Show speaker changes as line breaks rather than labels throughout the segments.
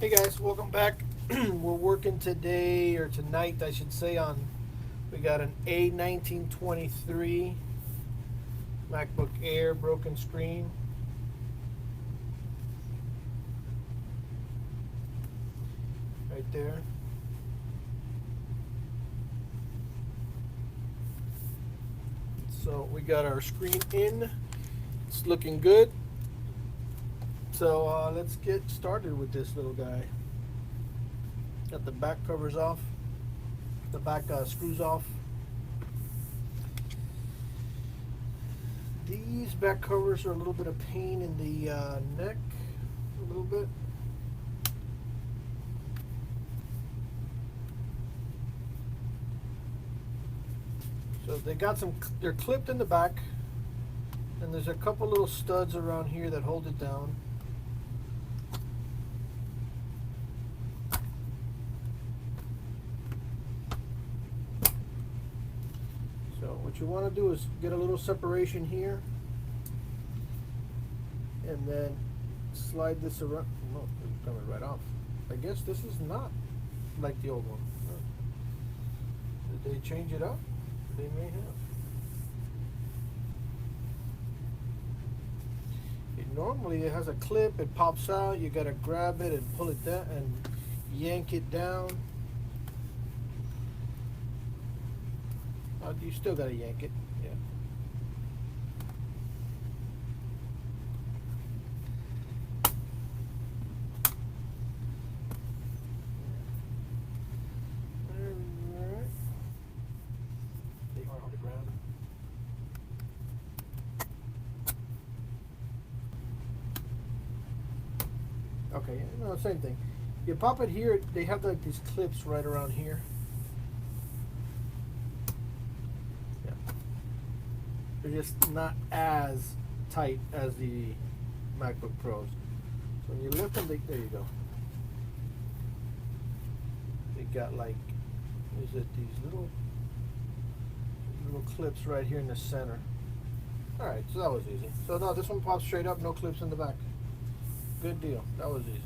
Hey guys, welcome back. We're working today, or tonight I should say, we got an A1923 MacBook Air broken screen. Right there. So we got our screen in. It's looking good. So let's get started with this little guy. Got the back covers off, the back screws off. These back covers are a little bit of pain in the neck, a little bit. So they got they're clipped in the back, and there's a couple little studs around here that hold it down. So what you want to do is get a little separation here, and then slide this around. No, it's coming right off. I guess this is not like the old one. Did they change it up? They may have. Normally it has a clip, it pops out, you gotta grab it and pull it down and yank it down. You still gotta yank it, yeah. Alright. They are on the ground. Okay, no, same thing. You pop it here, they have like these clips right around here. Yeah. They're just not as tight as the MacBook Pros. So when you lift them, there you go. They got like, is it these little clips right here in the center. Alright, so that was easy. So no, this one pops straight up, no clips in the back. Good deal. That was easy.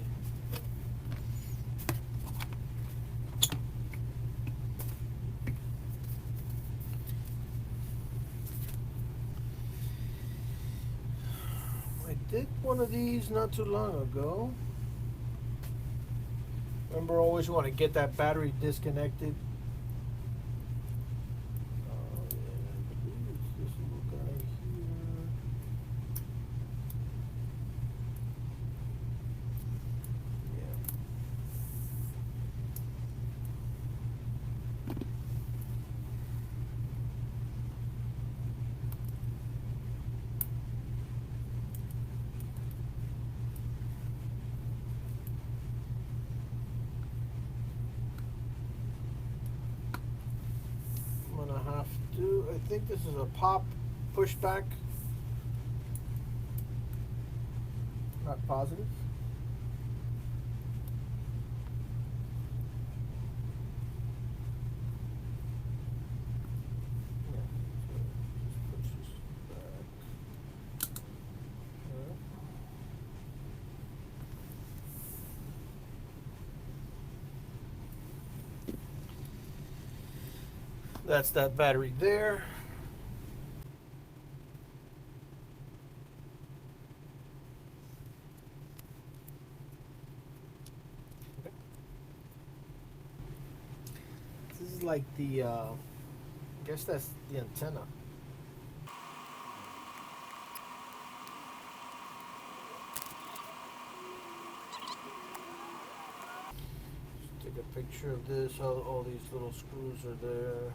I did one of these not too long ago. Remember, always want to get that battery disconnected. This little guy here. I'm gonna have to, I think this is a pop pushback. Not positive. That's that battery there. Okay. This is like the, I guess that's the antenna. Just take a picture of this. All these little screws are there.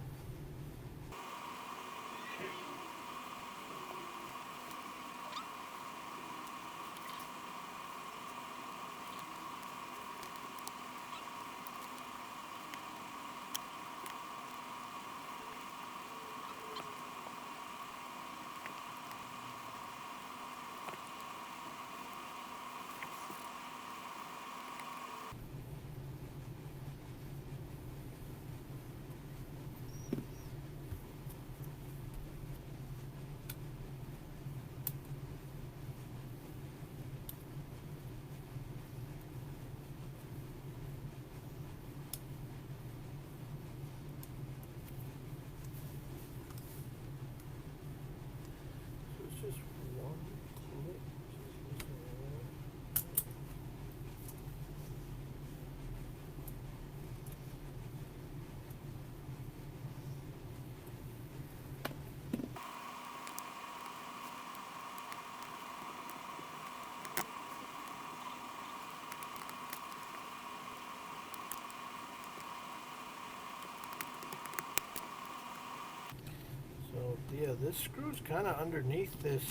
this screw's kind of underneath this.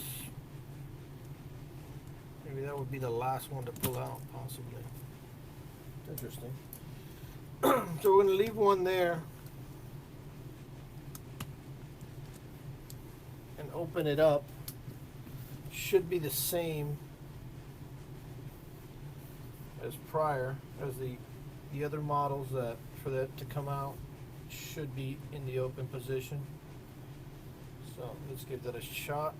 Maybe that would be the last one to pull out, possibly. Interesting. So we're going to leave one there and open it up. Should be the same as prior, as the other models that for that to come out should be in the open position. So let's give that a shot.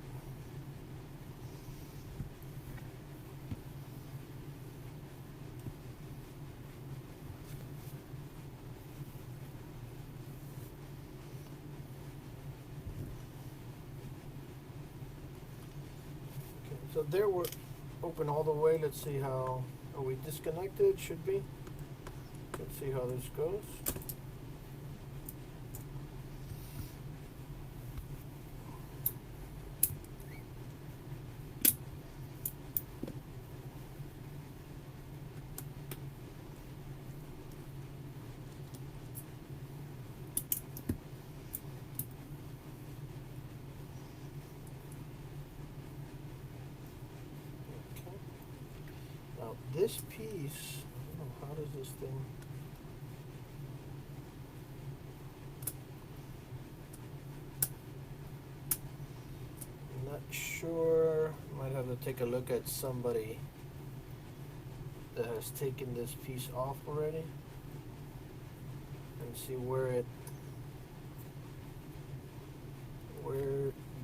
Okay, so there we're open all the way. Let's see how, are we disconnected? Should be. Let's see how this goes. Now this piece, I don't know, how does this thing? I'm not sure. Might have to take a look at somebody that has taken this piece off already and see where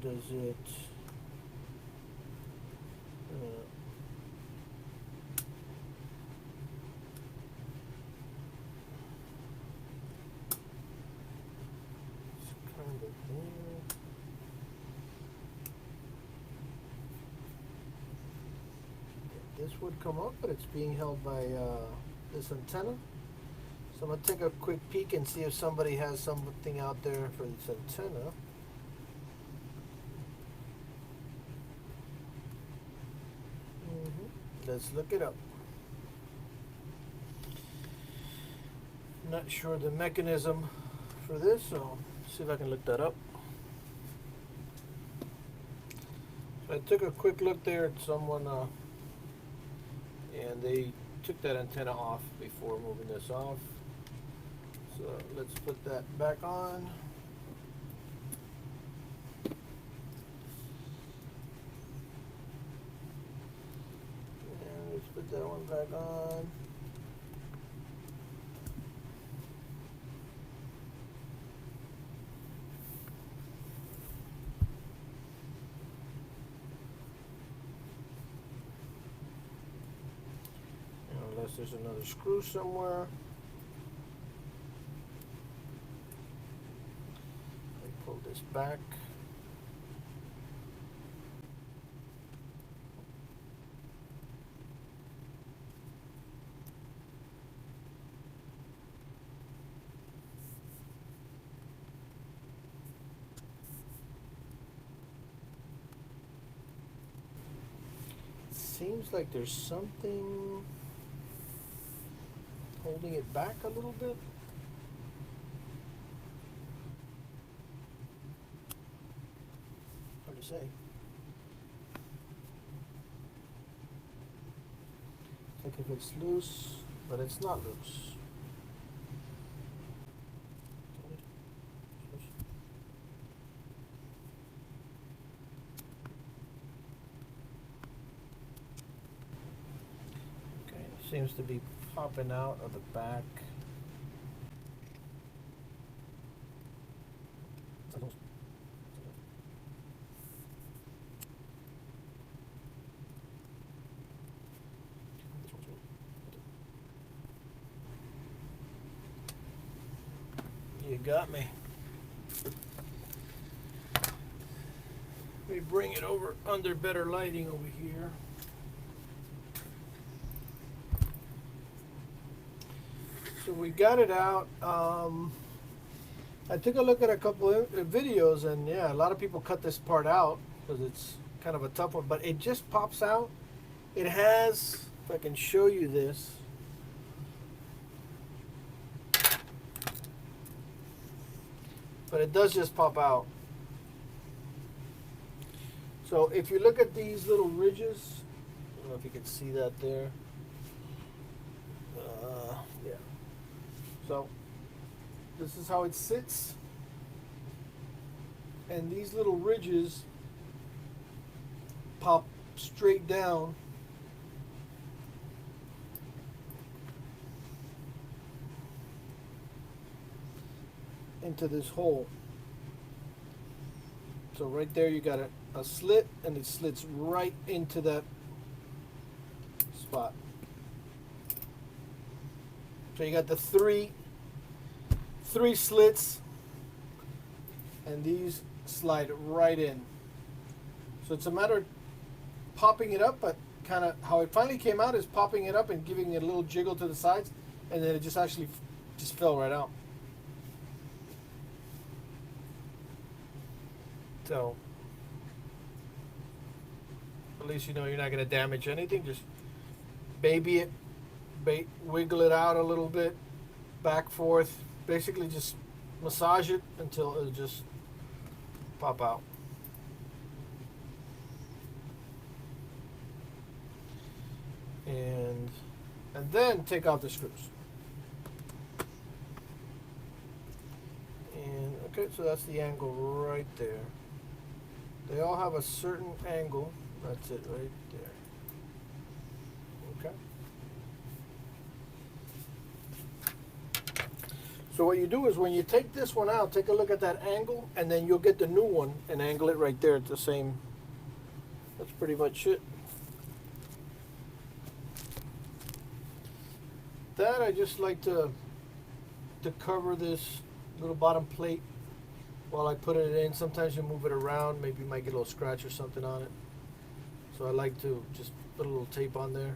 does it it's kind of there. This would come up, but it's being held by this antenna. So I'm going to take a quick peek and see if somebody has something out there for this antenna. Let's look it up. Not sure the mechanism for this, so see if I can look that up. So I took a quick look there at someone, and they took that antenna off before moving this off. So let's put that back on. And let's put that one back on. Unless there's another screw somewhere. Pull this back. Seems like there's something holding it back a little bit. Hard to say. Like if it's loose, but it's not loose. Okay, seems to be popping out of the back. You got me. Let me bring it over under better lighting over here. So we got it out. I took a look at a couple of videos, and yeah, a lot of people cut this part out because it's kind of a tough one, but it just pops out. It has, if I can show you this, but it does just pop out. So if you look at these little ridges, I don't know if you can see that there. Yeah. So this is how it sits. And these little ridges pop straight down into this hole. So right there you got a slit, and it slits right into that spot. So you got the three slits, and these slide right in. So it's a matter of popping it up, but kind of how it finally came out is popping it up and giving it a little jiggle to the sides, and then it just actually just fell right out. So at least you know you're not going to damage anything. Just baby it, wiggle it out a little bit, back, forth. Basically just massage it until it'll just pop out. And then take out the screws. And okay, so that's the angle right there. They all have a certain angle. That's it right there. Okay. So what you do is when you take this one out, take a look at that angle, and then you'll get the new one and angle it right there at the same. That's pretty much it. That I just like to cover this little bottom plate while I put it in. Sometimes you move it around, maybe you might get a little scratch or something on it. So I like to just put a little tape on there.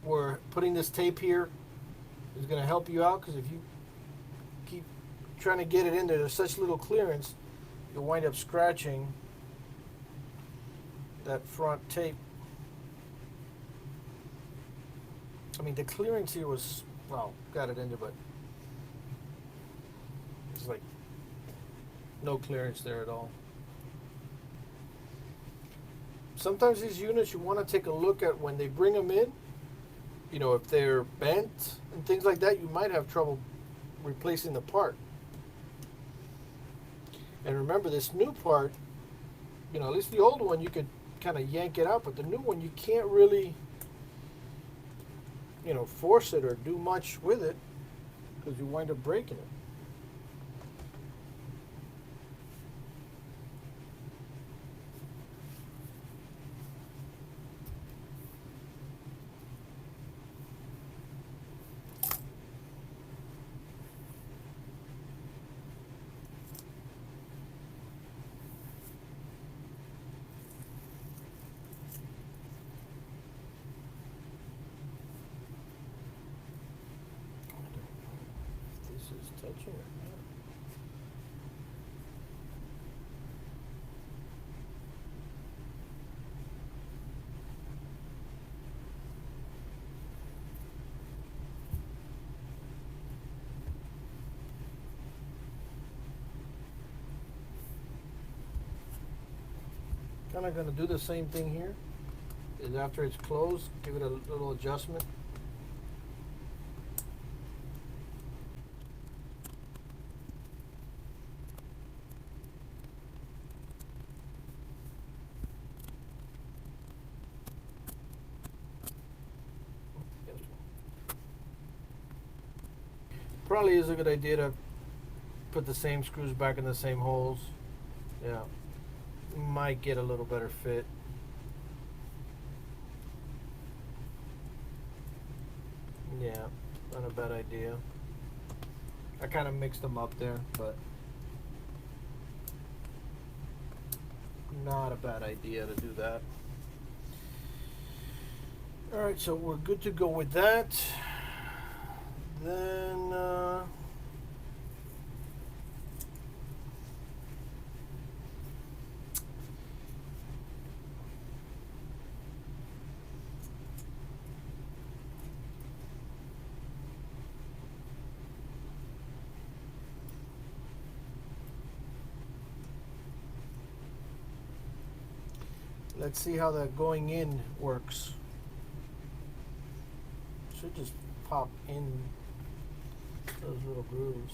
Where putting this tape here is going to help you out, because if you keep trying to get it in there, there's such little clearance, you'll wind up scratching that front tape. I mean, the clearance here was, well, got it in there, but it's like no clearance there at all. Sometimes these units you want to take a look at when they bring them in. You know, if they're bent and things like that, you might have trouble replacing the part. And remember, this new part, you know, at least the old one, you could kind of yank it out, but the new one, you can't really, you know, force it or do much with it, because you wind up breaking it. Touching it. Kind of going to do the same thing here. Is after it's closed, give it a little adjustment. Probably is a good idea to put the same screws back in the same holes. Yeah, might get a little better fit. Yeah, not a bad idea. I kind of mixed them up there, but not a bad idea to do that. All right, so we're good to go with that. Then Let's see how that going in works. Should just pop in those little grooves.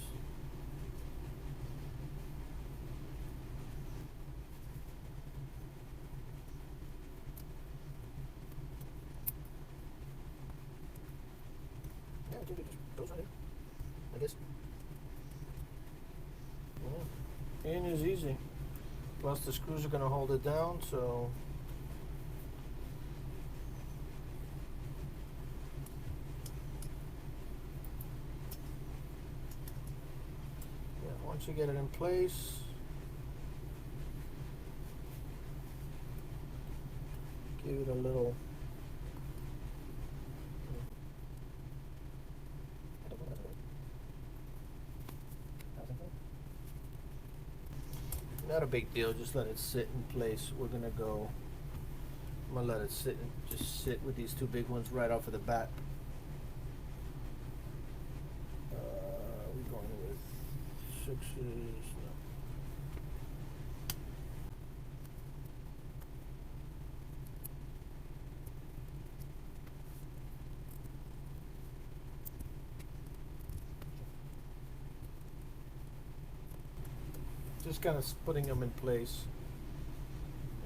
Yeah, I think it just goes right in, I guess. Yeah. In is easy. Plus the screws are going to hold it down, so yeah, once you get it in place, give it a little not a big deal, just let it sit in place. We're gonna go, I'm gonna let it sit and just sit with these two big ones right off of the bat. We're going with 6s, no. Just kind of putting them in place,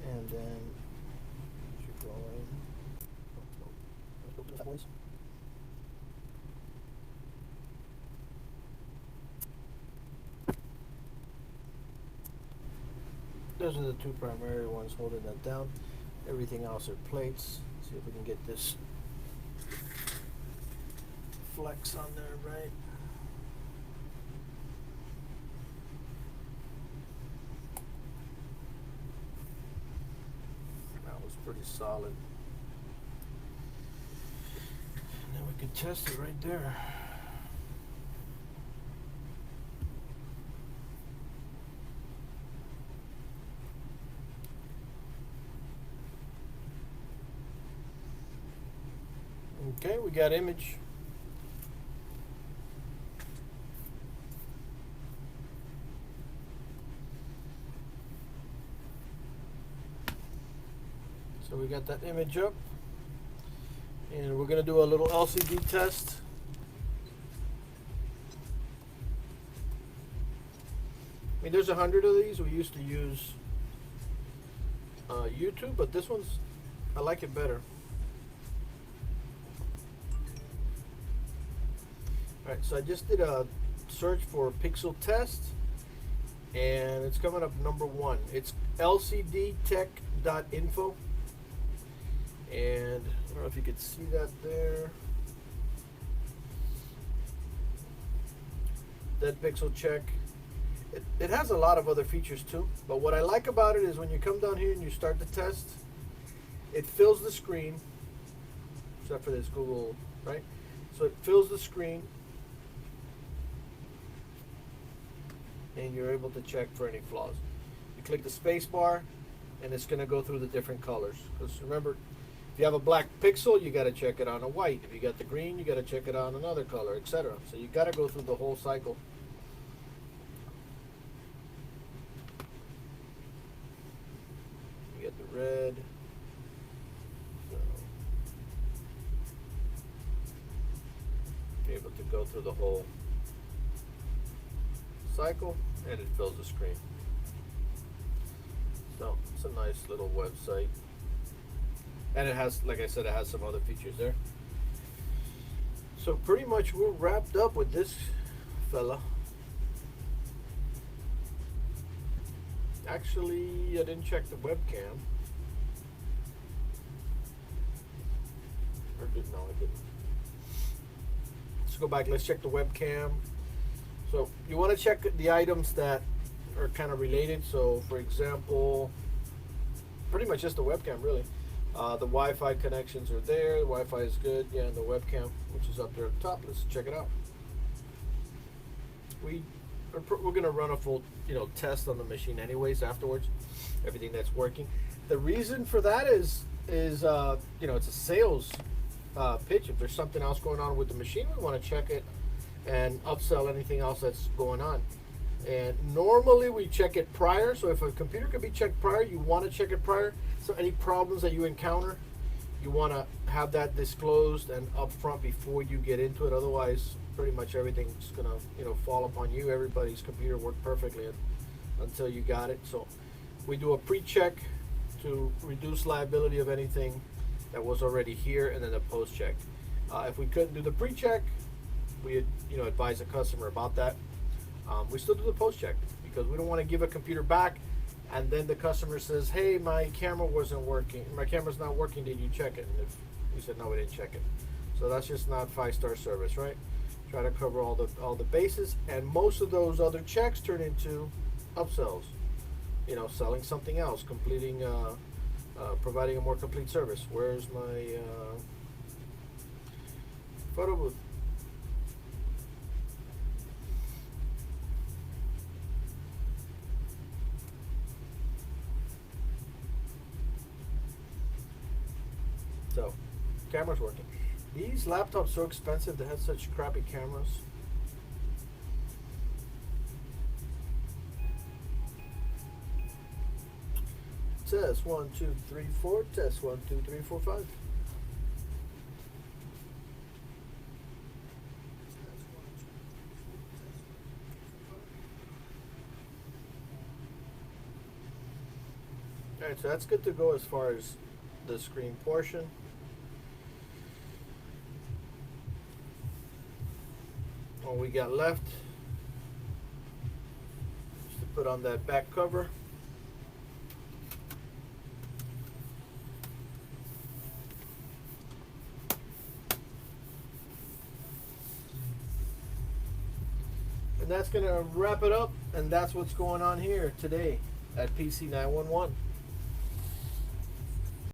and then should go in. Let's go sideways. Those are the two primary ones holding that down. Everything else are plates. See if we can get this flex on there right. Pretty solid. And then we can test it right there. Okay, we got image. So we got that image up, and we're going to do a little LCD test. I mean, there's 100 of these. We used to use YouTube, but this one's, I like it better. Alright, so I just did a search for pixel test, and it's coming up number 1. It's lcdtech.info. And I don't know if you could see that there. That pixel check. It has a lot of other features too, but what I like about it is when you come down here and you start the test, it fills the screen, except for this Google, right? So it fills the screen, and you're able to check for any flaws. You click the space bar, and it's going to go through the different colors. Because remember, if you have a black pixel, you got to check it on a white. If you got the green, you got to check it on another color, etc. So you got to go through the whole cycle. You get the red. So you're able to go through the whole cycle, and it fills the screen. So it's a nice little website. And it has, like I said, it has some other features there. So pretty much we're wrapped up with this fella. Actually, I didn't check the webcam. Or did, no, I didn't. Let's go back, let's check the webcam. So you want to check the items that are kind of related. So for example, pretty much just the webcam really. The Wi-Fi connections are there. The Wi-Fi is good. Yeah, and the webcam, which is up there at the top. Let's check it out. We're going to run a full, test on the machine anyways afterwards. Everything that's working. The reason for that is it's a sales pitch. If there's something else going on with the machine, we want to check it and upsell anything else that's going on. And normally we check it prior. So if a computer could be checked prior, you want to check it prior. So any problems that you encounter, you want to have that disclosed and upfront before you get into it. Otherwise, pretty much everything's gonna fall upon you. Everybody's computer worked perfectly until you got it. So we do a pre-check to reduce liability of anything that was already here, and then a post-check. If we couldn't do the pre-check, we advise the customer about that. We still do the post-check because we don't want to give a computer back and then the customer says, hey, my camera wasn't working, my camera's not working, did you check it? And if we said no, we didn't check it. So that's just not 5-star service, right? Try to cover all the bases, and most of those other checks turn into upsells, selling something else, completing providing a more complete service. Where's my photo booth? So, camera's working. These laptops so expensive, they have such crappy cameras. Test 1, 2, 3, 4. Test 1, 2, 3, 4, 5. Alright, so that's good to go as far as the screen portion. All we got left is to put on that back cover. And that's going to wrap it up, and that's what's going on here today at PC 911.